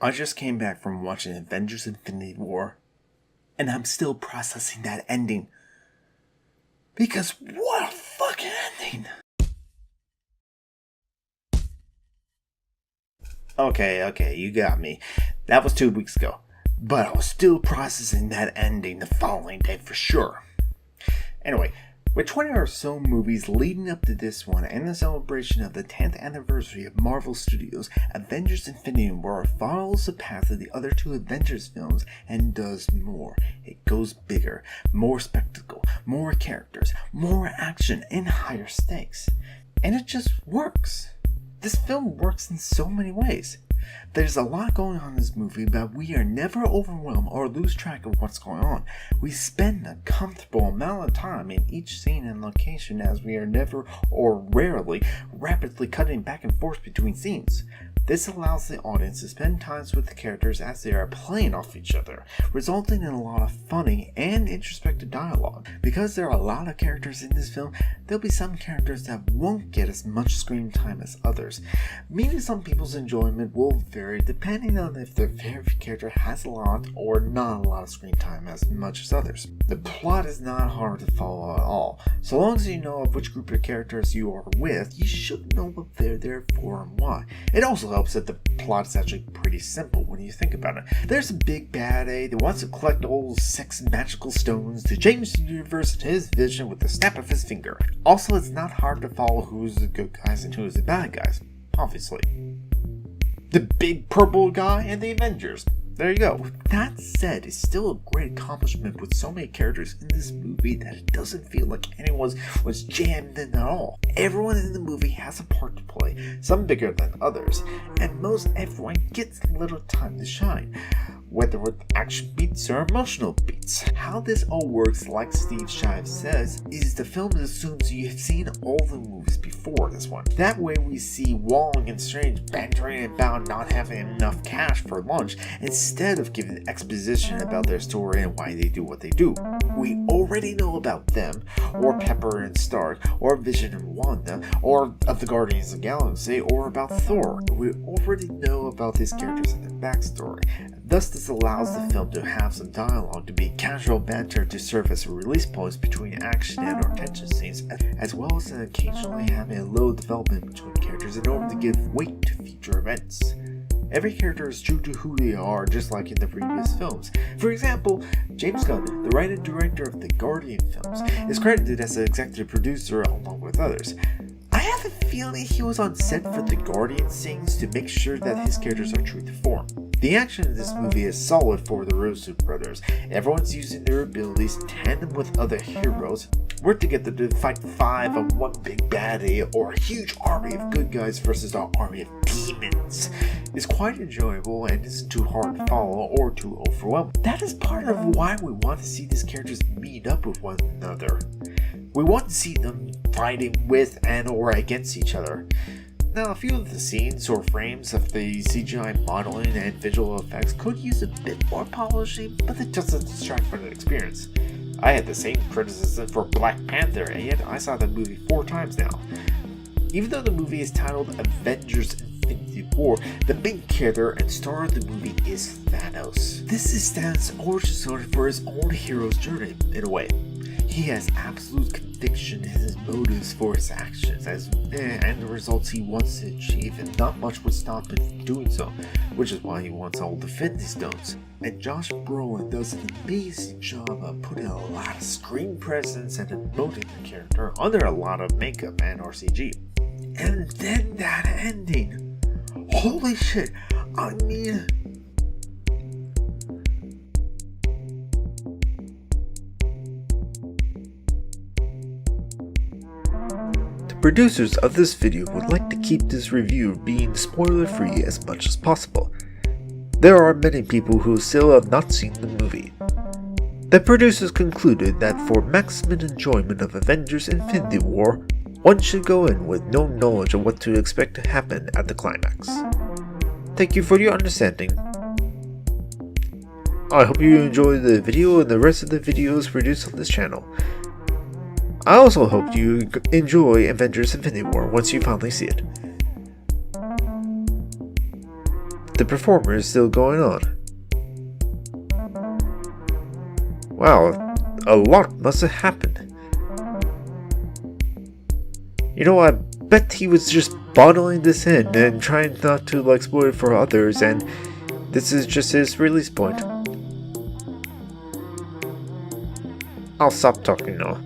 I just came back from watching Avengers Infinity War, and I'm still processing that ending. Because what a fucking ending! Okay, you got me. That was 2 weeks ago. But I was still processing that ending the following day for sure. Anyway, with 20 or so movies leading up to this one and the celebration of the 10th anniversary of Marvel Studios, Avengers Infinity War follows the path of the other two Avengers films and does more. It goes bigger, more spectacle, more characters, more action, and higher stakes. And it just works. This film works in so many ways. There's a lot going on in this movie, but we are never overwhelmed or lose track of what's going on. We spend a comfortable amount of time in each scene and location, as we are never or rarely rapidly cutting back and forth between scenes. This allows the audience to spend time with the characters as they are playing off each other, resulting in a lot of funny and introspective dialogue. Because there are a lot of characters in this film, there'll be some characters that won't get as much screen time as others, meaning some people's enjoyment will vary depending on if their favorite character has a lot or not a lot of screen time as much as others. The plot is not hard to follow at all. So long as you know of which group of characters you are with, you should know what they're there for and why. It also helps that the plot is actually pretty simple when you think about it. There's a big bad A that wants to collect all 6 magical stones to change the universe in his vision with the snap of his finger. Also, it's not hard to follow who's the good guys and who's the bad guys, obviously. The big purple guy and the Avengers. There you go. That said, it's still a great accomplishment with so many characters in this movie that it doesn't feel like anyone was jammed in at all. Everyone in the movie has a part to play, some bigger than others, and most everyone gets a little time to shine, whether with action beats or emotional beats. How this all works, like Steve Shive says, is the film assumes you have seen all the movies before this one. That way we see Wong and Strange bantering about not having enough cash for lunch instead of giving exposition about their story and why they do what they do. We already know about them, or Pepper and Stark, or Vision and Wanda, or of the Guardians of the Galaxy, or about Thor. We already know about these characters and their backstory. Thus, this allows the film to have some dialogue to be casual banter to serve as release points between action and or tension scenes, as well as occasionally having a little development between characters in order to give weight to future events. Every character is true to who they are, just like in the previous films. For example, James Gunn, the writer and director of the Guardian films, is credited as the executive producer along with others. I have a feeling he was on set for the Guardian scenes to make sure that his characters are true to form. The action in this movie is solid for the Russo brothers. Everyone's using their abilities tandem with other heroes, work together to fight 5 of one big baddie or a huge army of good guys versus an army of demons. It's quite enjoyable and isn't too hard to follow or too overwhelming. That is part of why we want to see these characters meet up with one another. We want to see them fighting with and or against each other. Now, a few of the scenes or frames of the CGI modeling and visual effects could use a bit more polishing, but it doesn't distract from the experience. I had the same criticism for Black Panther, and yet I saw the movie 4 times now. Even though the movie is titled Avengers Infinity War, the main character and star of the movie is Thanos. This is Thanos' origin story for his own hero's journey, in a way. He has absolute conviction in his motives for his actions and the results he wants to achieve, and not much would stop him from doing so, which is why he wants all the Infinity Stones. And Josh Brolin does an amazing job of putting a lot of screen presence and emoting the character under a lot of makeup and CG. And then that ending! Holy shit! I mean... Producers of this video would like to keep this review being spoiler free as much as possible. There are many people who still have not seen the movie. The producers concluded that for maximum enjoyment of Avengers Infinity War, one should go in with no knowledge of what to expect to happen at the climax. Thank you for your understanding. I hope you enjoyed the video and the rest of the videos produced on this channel. I also hope you enjoy Avengers Infinity War once you finally see it. the performer is still going on. Wow, a lot must have happened. You know, I bet he was just bottling this in and trying not to spoil it for others, and this is just his release point. I'll stop talking now.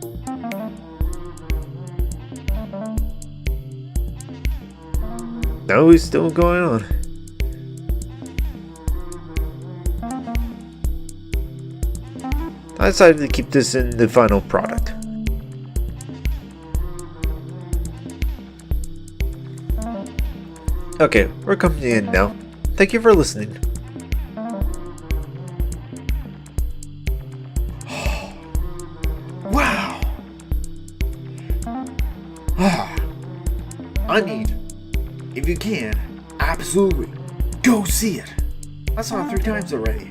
No, he's still going on. I decided to keep this in the final product. Okay, we're coming in now. Thank you for listening. Wow! I need, if you can, absolutely go see it. I saw it 3 times already.